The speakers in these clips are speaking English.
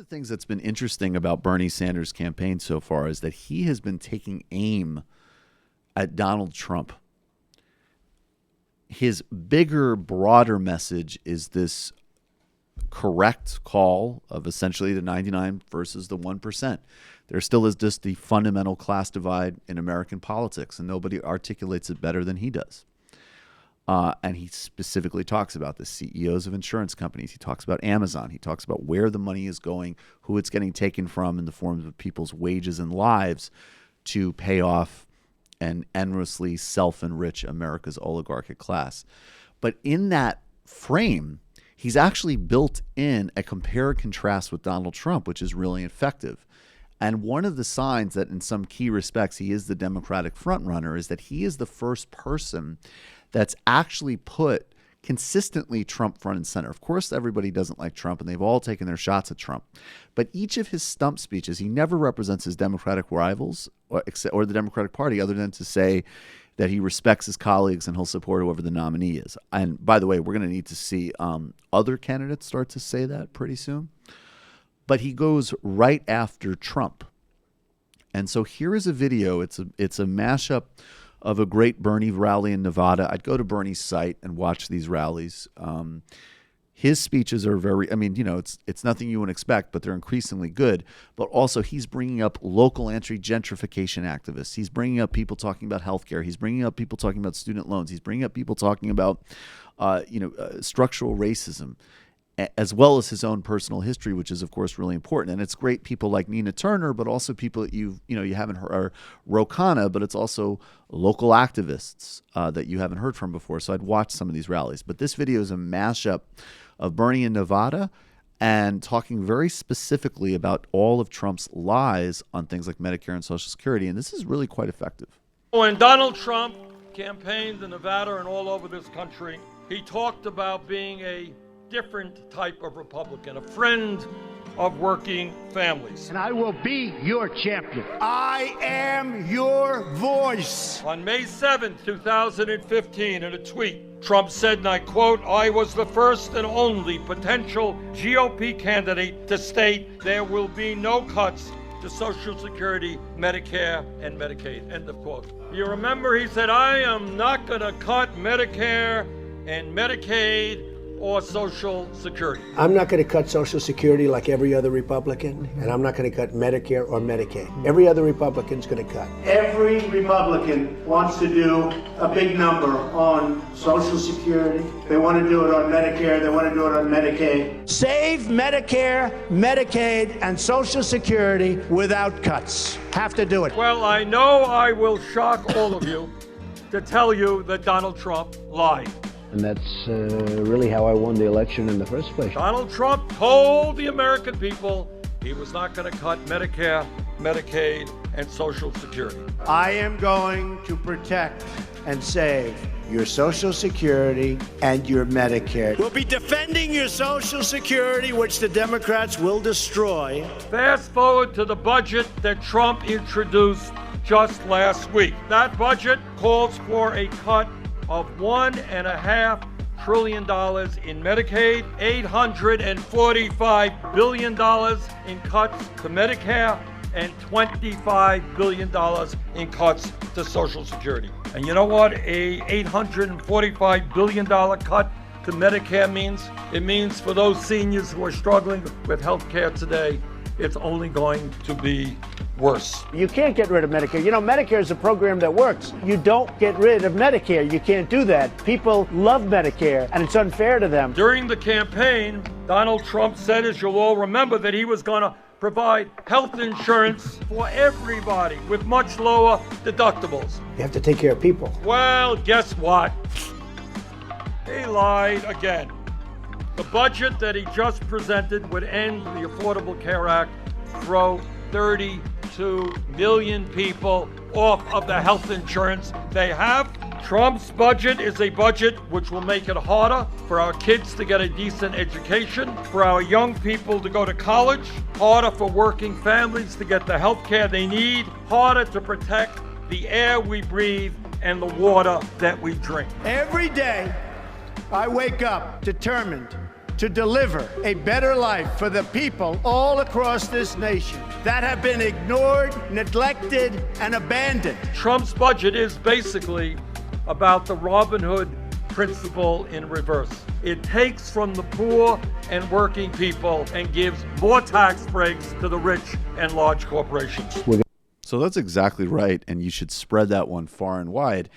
of the things that's been interesting about Bernie Sanders' campaign so far is that he has been taking aim at Donald Trump. His bigger, broader message is this correct call of essentially the 99 versus the 1%. There still is just the fundamental class divide in American politics, and nobody articulates it better than he does. And he specifically talks about the CEOs of insurance companies. He talks about Amazon. He talks about where the money is going, who it's getting taken from in the forms of people's wages and lives to pay off and endlessly self-enrich America's oligarchic class. But in that frame, he's actually built in a compare and contrast with Donald Trump, which is really effective. And one of the signs that in some key respects he is the Democratic frontrunner is that he is the first person that's actually put consistently Trump front and center. Of course, everybody doesn't like Trump, and they've all taken their shots at Trump. But each of his stump speeches, he never represents his Democratic rivals or the Democratic Party other than to say that he respects his colleagues and he'll support whoever the nominee is. And by the way, we're going to need to see other candidates start to say that pretty soon. But he goes right after Trump. And so here is a video. It's a mashup of a great Bernie rally in Nevada. I'd go to Bernie's site and watch these rallies. His speeches are it's nothing you wouldn't expect, but they're increasingly good. But also he's bringing up local anti-gentrification activists. He's bringing up people talking about healthcare. He's bringing up people talking about student loans. He's bringing up people talking about, structural racism, as well as his own personal history, which is, of course, really important. And it's great people like Nina Turner, but also people that you haven't heard, or Ro Khanna, but it's also local activists that you haven't heard from before. So I'd watch some of these rallies. But this video is a mashup of Bernie in Nevada and talking very specifically about all of Trump's lies on things like Medicare and Social Security. And this is really quite effective. When Donald Trump campaigned in Nevada and all over this country, he talked about being a different type of Republican, a friend of working families. And I will be your champion. I am your voice. On May 7th, 2015, in a tweet, Trump said, and I quote, "I was the first and only potential GOP candidate to state there will be no cuts to Social Security, Medicare, and Medicaid," end of quote. You remember he said, "I am not going to cut Medicare and Medicaid or Social Security." I'm not going to cut Social Security like every other Republican, and I'm not going to cut Medicare or Medicaid. Every other Republican's going to cut. Every Republican wants to do a big number on Social Security. They want to do it on Medicare. They want to do it on Medicaid. Save Medicare, Medicaid, and Social Security without cuts. Have to do it. Well, I know I will shock all of you to tell you that Donald Trump lied. And that's really how I won the election in the first place. Donald Trump told the American people he was not going to cut Medicare, Medicaid, and Social Security. I am going to protect and save your Social Security and your Medicare. We'll be defending your Social Security, which the Democrats will destroy. Fast forward to the budget that Trump introduced just last week. That budget calls for a cut of $1.5 trillion in Medicaid, $845 billion in cuts to Medicare, and $25 billion in cuts to Social Security. And you know what a $845 billion cut to Medicare means? It means for those seniors who are struggling with health care today, it's only going to be worse. You can't get rid of Medicare. You know, Medicare is a program that works. You don't get rid of Medicare. You can't do that. People love Medicare, and it's unfair to them. During the campaign, Donald Trump said, as you'll all remember, that he was going to provide health insurance for everybody with much lower deductibles. You have to take care of people. Well, guess what? He lied again. The budget that he just presented would end the Affordable Care Act, throw 32 million people off of the health insurance they have. Trump's budget is a budget which will make it harder for our kids to get a decent education, for our young people to go to college, harder for working families to get the health care they need, harder to protect the air we breathe and the water that we drink. Every day, I wake up determined to deliver a better life for the people all across this nation that have been ignored, neglected, and abandoned. Trump's budget is basically about the Robin Hood principle in reverse. It takes from the poor and working people and gives more tax breaks to the rich and large corporations. So that's exactly right, and you should spread that one far and wide.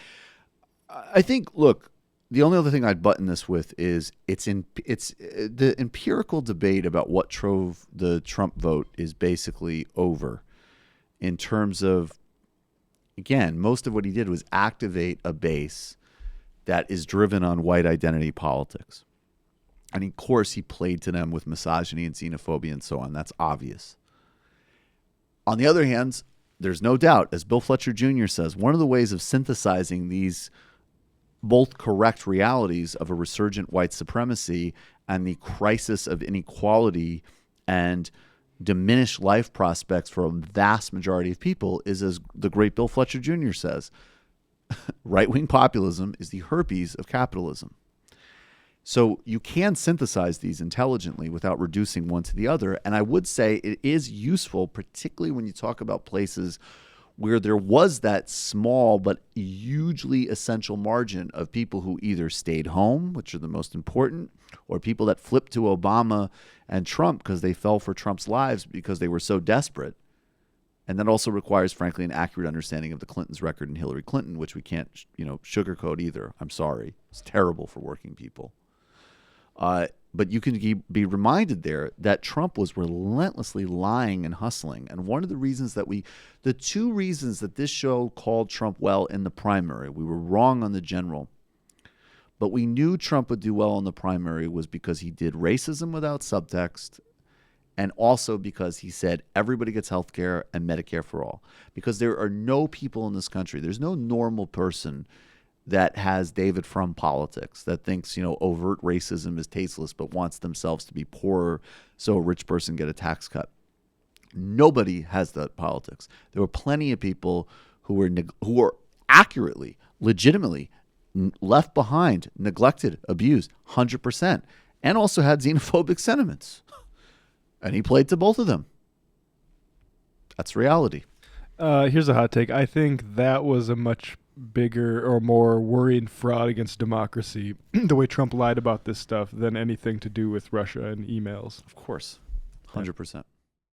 I think, look, the only other thing I'd button this with is it's the empirical debate about what drove the Trump vote is basically over in terms of, again, most of what he did was activate a base that is driven on white identity politics. And of course, he played to them with misogyny and xenophobia and so on. That's obvious. On the other hand, there's no doubt, as Bill Fletcher Jr. says, one of the ways of synthesizing these both correct realities of a resurgent white supremacy and the crisis of inequality and diminished life prospects for a vast majority of people is, as the great Bill Fletcher Jr. says, right-wing populism is the herpes of capitalism. So you can synthesize these intelligently without reducing one to the other. And I would say it is useful, particularly when you talk about places where there was that small but hugely essential margin of people who either stayed home, which are the most important, or people that flipped to Obama and Trump because they fell for Trump's lives because they were so desperate. And that also requires, frankly, an accurate understanding of the Clintons' record and Hillary Clinton, which we can't, sugarcoat either. I'm sorry. It's terrible for working people. But you can be reminded there that Trump was relentlessly lying and hustling. And one of the reasons the two reasons that this show called Trump well in the primary, we were wrong on the general, but we knew Trump would do well in the primary was because he did racism without subtext, and also because he said everybody gets health care and Medicare for all. Because there are no people in this country, there's no normal person that has David Frum politics, that thinks, overt racism is tasteless, but wants themselves to be poorer so a rich person get a tax cut. Nobody has that politics. There were plenty of people who were accurately, legitimately left behind, neglected, abused, 100%, and also had xenophobic sentiments. And he played to both of them. That's reality. Here's a hot take. I think that was a much bigger or more worrying fraud against democracy, the way Trump lied about this stuff, than anything to do with Russia and emails. Of course. 100%.